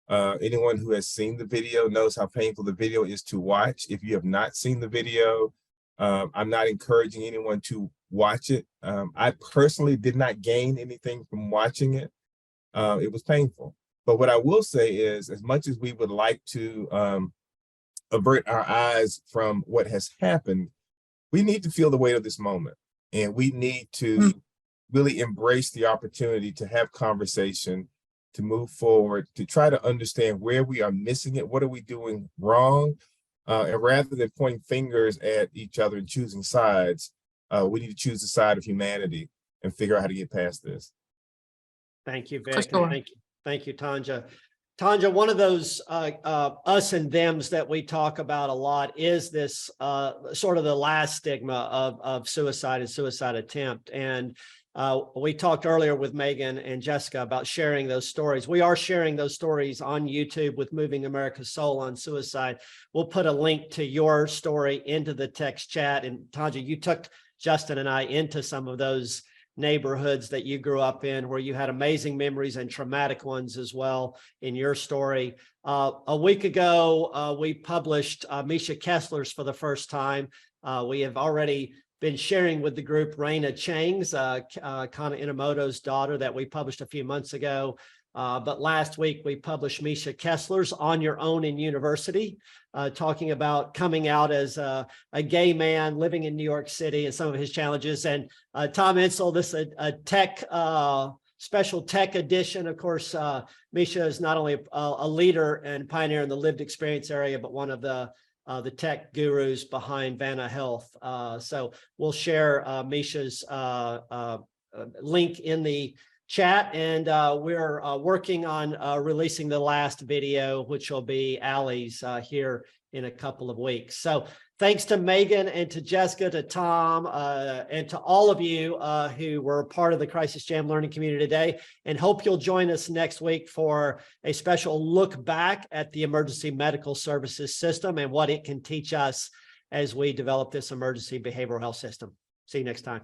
Speaker 15: Anyone who has seen the video knows how painful the video is to watch. If you have not seen the video, I'm not encouraging anyone to watch it. I personally did not gain anything from watching it. It was painful. But what I will say is, as much as we would like to avert our eyes from what has happened, we need to feel the weight of this moment. And we need to really embrace the opportunity to have conversation, to move forward, to try to understand where we are missing it, what are we doing wrong? And rather than pointing fingers at each other and choosing sides, we need to choose the side of humanity and figure out how to get past this.
Speaker 1: Thank you, Vic. Thank you, Tanja. Tanja, one of those us and thems that we talk about a lot is this sort of the last stigma of suicide and suicide attempt. And we talked earlier with Megan and Jessica about sharing those stories. We are sharing those stories on YouTube with Moving America's Soul on suicide. We'll put a link to your story into the text chat. And Tanja, you took Justin and I into some of those neighborhoods that you grew up in, where you had amazing memories and traumatic ones as well in your story. A week ago, we published Misha Kessler's for the first time. We have already been sharing with the group Raina Chang's, Kana Inamoto's daughter, that we published a few months ago. But last week we published Misha Kessler's On Your Own in University, talking about coming out as a gay man living in New York City and some of his challenges. And Tom Insel, this is a tech, special tech edition. Of course, Misha is not only a leader and pioneer in the lived experience area, but one of the tech gurus behind Vanna Health. So we'll share Misha's link in the chat, and we're working on releasing the last video, which will be Allie's here in a couple of weeks. So thanks to Megan and to Jessica, to Tom, and to all of you who were part of the Crisis Jam learning community today, and hope you'll join us next week for a special look back at the emergency medical services system and what it can teach us as we develop this emergency behavioral health system. See you next time.